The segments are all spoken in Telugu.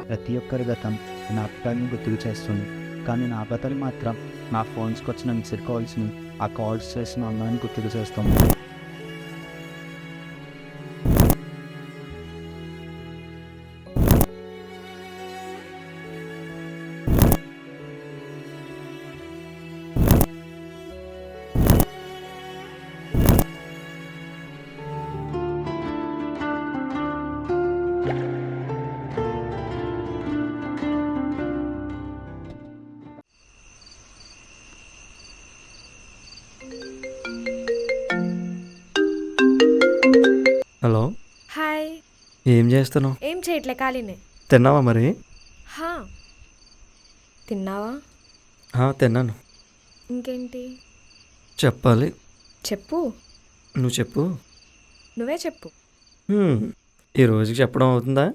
ప్రతి ఒక్కరి గతం జ్ఞాపకాలను గుర్తుకు చేస్తుంది, కానీ నా బతలు మాత్రం నా ఫోన్స్కి వచ్చిన మిస్డ్ కాల్స్ని, ఆ కాల్స్ చేసిన అన్నాన్ని గుర్తుకు చేస్తుంది. Hello, hi. ఏం చేస్తున్నావు? ఏం చేయట్లే, ఖాళీనే. తిన్నావా మరి? హా, తిన్నావా? తిన్నాను. ఇంకేంటి చెప్పాలి. చెప్పు. నువ్వు చెప్పు. నువ్వే చెప్పు. ఈ రోజుకి చెప్పడం అవుతుందా?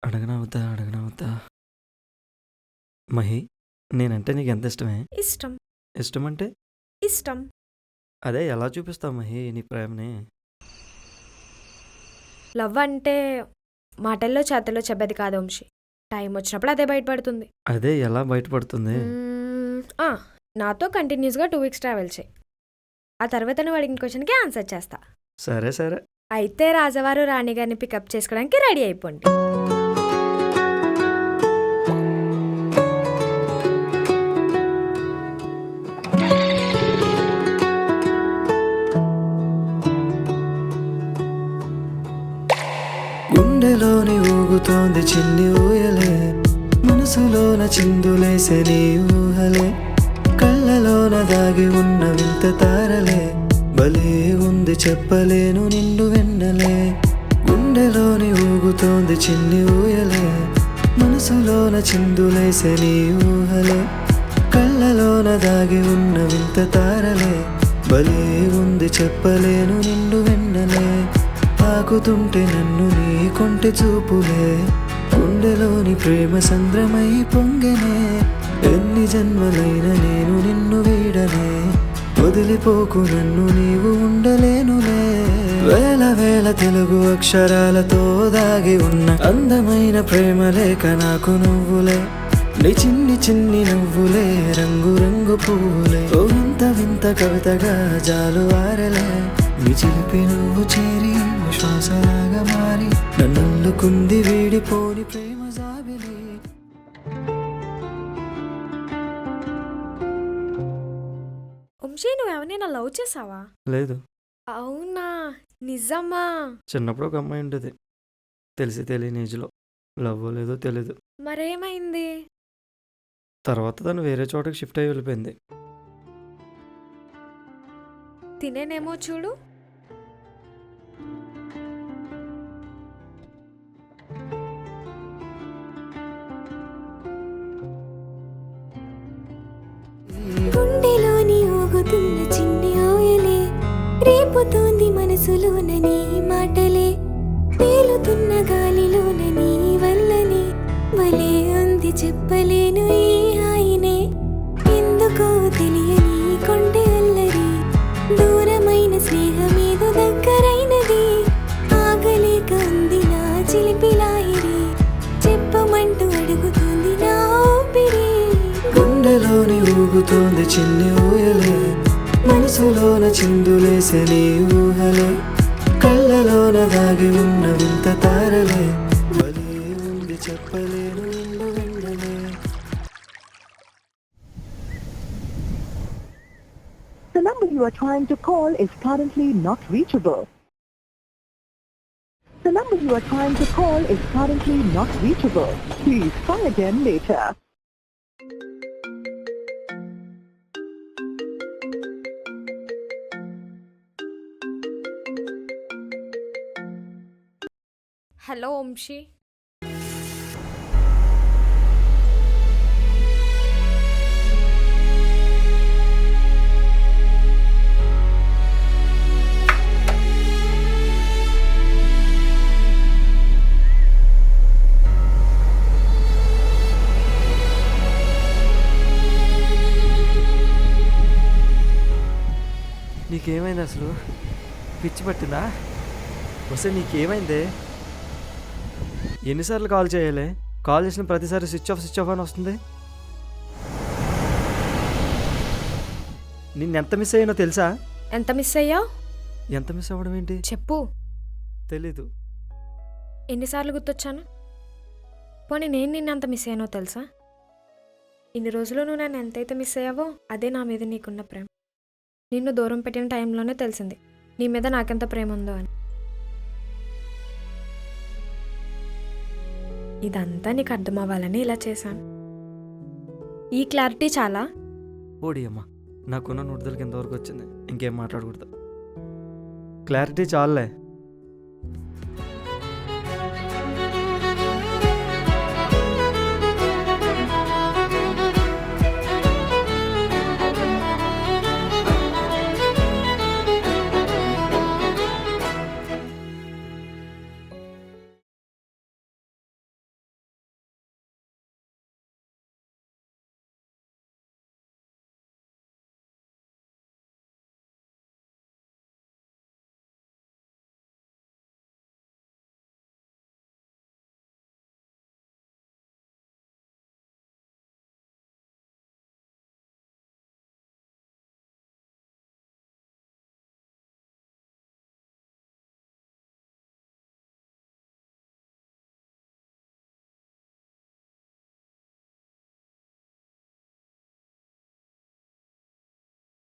అడగనవుతా మహి, నేనంటే నీకు ఎంత ఇష్టమే? ఇష్టం. ఇష్టం అంటే ఇష్టం. అదే ఎలా చూపిస్తావు మహి నీ ప్రేమని? లవ్ అంటే మాటల్లో చేతల్లో చెప్పేది కాదు వంశీ. టైం వచ్చినప్పుడు అదే బయటపడుతుంది. అదే ఎలా బయటపడుతుంది? నాతో కంటిన్యూస్గా 2 weeks ట్రావెల్ చేయి. ఆ తర్వాత నువ్వు అడిగిన క్వశ్చన్కి ఆన్సర్ చేస్తా. సరే సరే. అయితే రాజవారు రాణిగారిని పికప్ చేసుకోవడానికి రెడీ అయిపోండి. గుండెలోని ఊగుతోంది చిన్ని ఊయలే, మనసులోన చిందులేసే నీ ఊహలే, కళ్ళలోన దాగి ఉన్న వింత తారలే, భలే ఉంది చెప్పలేను నిండు వెన్నెలే. గుండెలోని ఊగుతోంది చిన్ని ఊయలే, మనసులోన చిందులేసే నీ ఊహలే, కళ్ళలోన దాగి ఉన్న వింత తారలే, భలే ఉంది చెప్పలేను నిండు వెన్నెలే. తాకుతుంటే నన్ను నీ కొంటె చూపులే, గుండెలోని ప్రేమ సంద్రమై పొంగెనే, ఎన్ని జన్మలైన నేను నిన్ను వీడనే, వదిలిపోకు నన్ను నీవు ఉండలేనులే. వేల వేల తెలుగు అక్షరాలతో దాగి ఉన్న అందమైన ప్రేమ లేఖ నాకు నువ్వులే, నీ చిన్ని చిన్ని నవ్వులే, రంగు రంగు పువ్వులే, ఓ వింత వింత కవితగా జాలు ఆరలే, నీ చిలిపి నువ్వు చేరి శ్వాసలాగా మారి నన్నుకుంది వీడిపోని ప్రేమ జాబిలి. వంశీ, నువ్వు ఎవరినైనా లవ్ చేసావా? లేదు. అవునా? నిజమా? చిన్నప్పుడు ఒక అమ్మాయి ఉండేది, తెలిసి తెలియని ఏజ్లో. లవ్ లేదో తెలీదు. మరేమైంది? తర్వాత తను వేరే చోటకి షిఫ్ట్ అయ్యి వెళ్ళిపోయింది. తినేనేమో చూడు. గుండెలోని ఊగుతున్న చిన్ని ఊయలే, రేపుతోంది మనసులోన నీ మాటలే, తేలుతున్న గాలిలోన నీ వల్లనే, భలే ఉంది చెప్పలేను ఈ హాయినే, ఎందుకో తెలియని కొంటె అల్లరి, దూరమైన స్నేహమేదో దగ్గరైనది, ఆగలేక ఉంది నా చిలిపి లాహిరి, చెప్పమంటూ అడుగుతుంది నా ఊపిరి. గుండెలోని ఊగుతోంది చిన్ని ఊయలే, మనసులోన చిందులేసే నీ ఊహలే, కళ్ళలోన దాగి ఉన్న వింత తారలే, భలే ఉంది చెప్పలేను నిన్ను వెన్నెలే. The number you are trying to call is currently not reachable. The number you are trying to call is currently not reachable. Please try again later. Hello Vamshi. నీకేమైంది అసలు? పిచ్చి పట్టిందా? వస్తే నీకేమైందే? ఎన్నిసార్లు కాల్ చేయాలి? కాల్ చేసిన ప్రతిసారి స్విచ్ ఆఫ్ అని వస్తుంది. నిన్నెంత మిస్ అయ్యానో తెలుసా? ఎంత మిస్ అయ్యావు? ఎంత మిస్ అవ్వడం ఏంటి? చెప్పు. తెలీదు. ఎన్నిసార్లు గుర్తొచ్చాను? పోనీ నేను నిన్ను ఎంత మిస్ అయ్యానో తెలుసా? ఇన్ని రోజులు నువ్వు నన్ను ఎంతైతే మిస్ అయ్యావో అదే నా మీద నీకున్న ప్రేమ. నిన్ను దూరం పెట్టిన టైంలోనే తెలిసింది నీ మీద నాకెంత ప్రేమ ఉందో అని. ఇదంతా నీకు అర్థం అవ్వాలని ఇలా చేశాను. ఈ క్లారిటీ చాలా. ఓడి అమ్మా, నాకున్న నుడుదలకి ఎంతవరకు వచ్చింది? ఇంకేం మాట్లాడకూడదు. క్లారిటీ చాలులే.